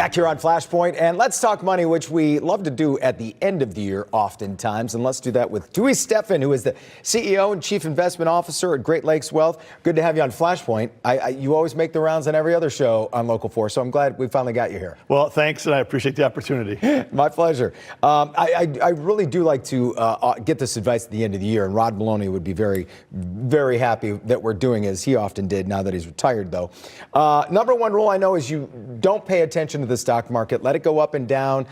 Back here on Flashpoint, and let's talk money, which we love to do at the end of the year oftentimes. And let's do that with Dewey Steffen, who is the CEO and Chief Investment Officer at Great Lakes Wealth. Good to have you on Flashpoint. You always make the rounds on every other show on Local 4, so I'm glad we finally got you here. Well, thanks, and I appreciate the opportunity. My pleasure. I really do like to get this advice at the end of the year, and Rod Maloney would be very, very happy that we're doing as he often did now that he's retired, though. Number one rule I know is you don't pay attention to the stock market. Let it go up and down,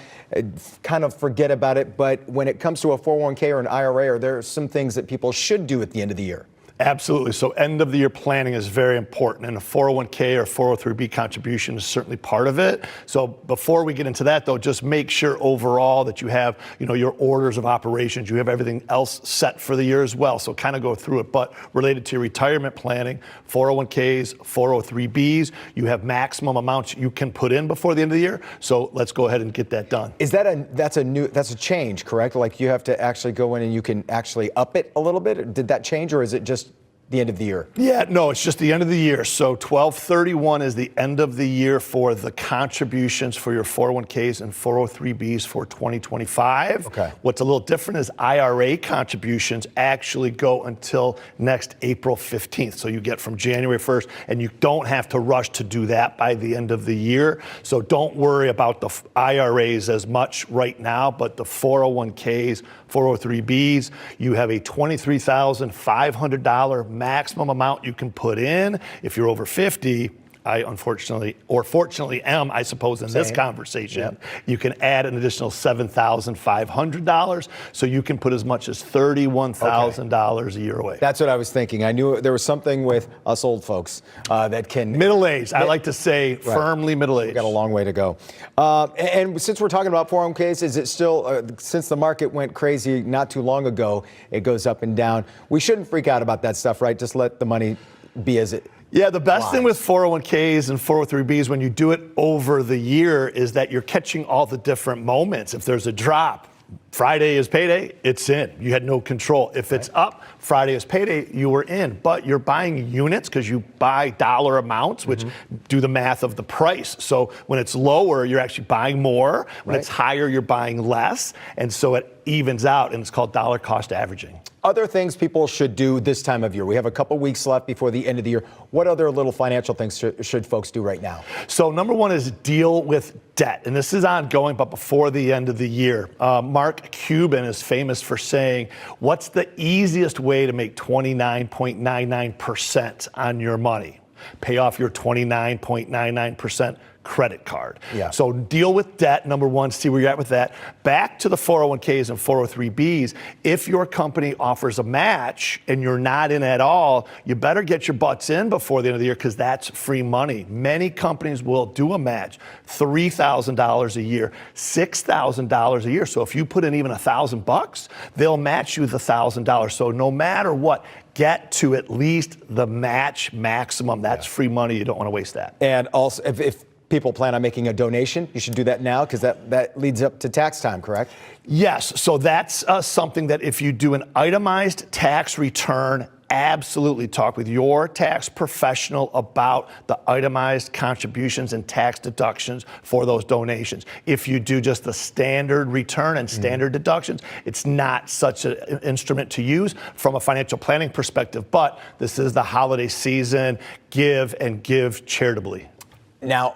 kind of forget about it. But when it comes to a 401k or an IRA, are there some things that people should do at the end of the year? Absolutely. So end of the year planning is very important, and a 401k or 403b contribution is certainly part of it. So before we get into that, though, just make sure overall that you have, your orders of operations, you have everything else set for the year as well. So kind of go through it. But related to your retirement planning, 401ks, 403bs, you have maximum amounts you can put in before the end of the year. So let's go ahead and get that done. Is that that's a change, correct? Like you have to actually go in and you can actually up it a little bit. Did that change, or is it just the end of the year? Yeah, no, it's just the end of the year. So 12/31 is the end of the year for the contributions for your 401ks and 403bs for 2025. Okay. What's a little different is IRA contributions actually go until next April 15th. So you get from January 1st, and you don't have to rush to do that by the end of the year. So don't worry about the IRAs as much right now, but the 401ks, 403bs, you have a $23,500 maximum amount you can put in. If you're over 50, I unfortunately, or fortunately am, I suppose, in this conversation, Yep. You can add an additional $7,500. So you can put as much as $31,000 a year away. That's what I was thinking. I knew there was something with us old folks that can... Middle-aged. I like to say firmly middle-aged. We've got a long way to go. And since we're talking about 401ks, is it still, since the market went crazy not too long ago, it goes up and down, we shouldn't freak out about that stuff, right? Just let the money be as it... Yeah, the best thing with 401ks and 403bs when you do it over the year is that you're catching all the different moments. If there's a drop, Friday is payday, it's in. You had no control. If it's up, Friday is payday, you were in. But you're buying units because you buy dollar amounts, which do the math of the price. So when it's lower, you're actually buying more. When it's higher, you're buying less. And so it evens out, and it's called dollar cost averaging. Other things people should do this time of year. We have a couple weeks left before the end of the year. What other little financial things should folks do right now? So number one is deal with debt. And this is ongoing, but before the end of the year. Mark Cuban is famous for saying, what's the easiest way to make 29.99% on your money? Pay off your 29.99% credit card. Yeah. So deal with debt, number one, see where you're at with that. Back to the 401ks and 403bs, if your company offers a match and you're not in at all, you better get your butts in before the end of the year because that's free money. Many companies will do a match, $3,000 a year, $6,000 a year. So if you put in even $1,000, they'll match you the $1,000. So no matter what, get to at least the match maximum. That's free money. You don't want to waste that. And also, if people plan on making a donation, you should do that now because that leads up to tax time, correct? Yes. So that's something that if you do an itemized tax return, absolutely talk with your tax professional about the itemized contributions and tax deductions for those donations. If you do just the standard return and standard deductions, it's not such an instrument to use from a financial planning perspective, but this is the holiday season. Give and give charitably. Now,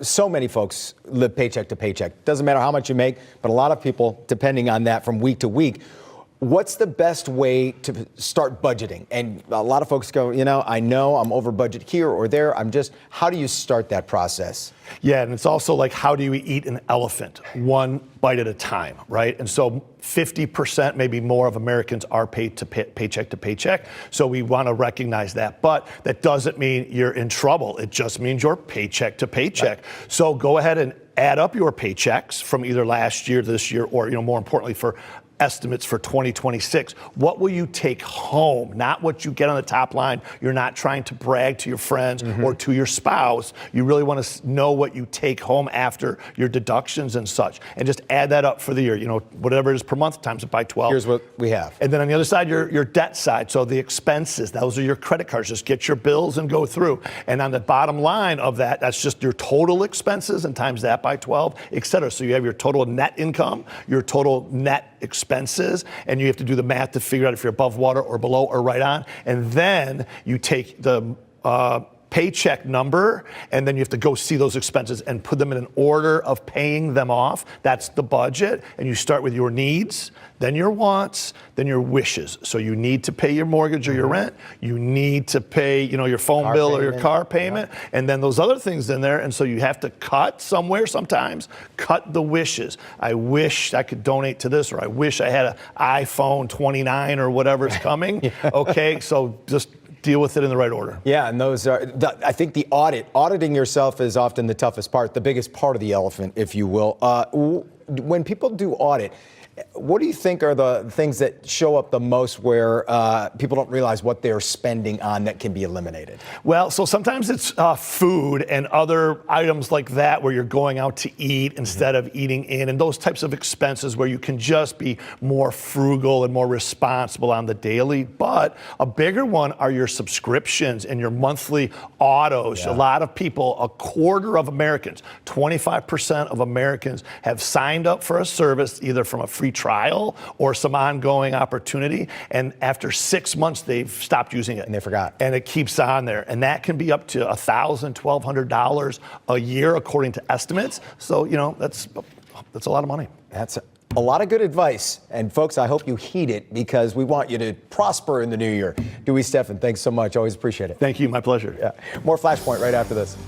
so many folks live paycheck to paycheck. Doesn't matter how much you make, but a lot of people, depending on that from week to week, what's the best way to start budgeting? And a lot of folks go, I know I'm over budget here or there. How do you start that process? Yeah, and it's also like, how do you eat an elephant? One bite at a time, right? And so 50%, maybe more of Americans are paid to paycheck to paycheck. So we want to recognize that. But that doesn't mean you're in trouble. It just means you're paycheck to paycheck. Right. So go ahead and add up your paychecks from either last year, this year, or more importantly for estimates for 2026. What will you take home? Not what you get on the top line. You're not trying to brag to your friends or to your spouse. You really want to know what you take home after your deductions and such. And just add that up for the year. You know, whatever it is per month, times it by 12. Here's what we have. And then on the other side, your debt side. So the expenses, those are your credit cards. Just get your bills and go through. And on the bottom line of that, that's just your total expenses and times that by 12, et cetera. So you have your total net income, your total net expenses, and you have to do the math to figure out if you're above water or below or right on. And then you take the paycheck number, and then you have to go see those expenses and put them in an order of paying them off. That's the budget. And you start with your needs, then your wants, then your wishes. So you need to pay your mortgage or your rent. You need to pay, you know, your phone Car bill or payment. your car payment, and then those other things in there. And so you have to cut somewhere sometimes, cut the wishes. I wish I could donate to this, or I wish I had an iPhone 29 or whatever's coming. Okay, so just deal with it in the right order. Yeah, and those are, I think the auditing yourself is often the toughest part, the biggest part of the elephant, if you will. When people do audit, what do you think are the things that show up the most where people don't realize what they're spending on that can be eliminated? Well, so sometimes it's food and other items like that where you're going out to eat instead of eating in, and those types of expenses where you can just be more frugal and more responsible on the daily. But a bigger one are your subscriptions and your monthly autos. Yeah. A lot of people, a quarter of Americans, 25% of Americans have signed up for a service either from a free trial or some ongoing opportunity, and after 6 months they've stopped using it And they forgot. and it keeps on there, and that can be up to $1,000, $1,200 a year according to estimates. So you know that's a lot of money. That's a lot of good advice. And folks, I hope you heed it because we want you to prosper in the new year. Dewey, Steffen, thanks so much. Always appreciate it. Thank you, my pleasure. Yeah. More Flashpoint right after this.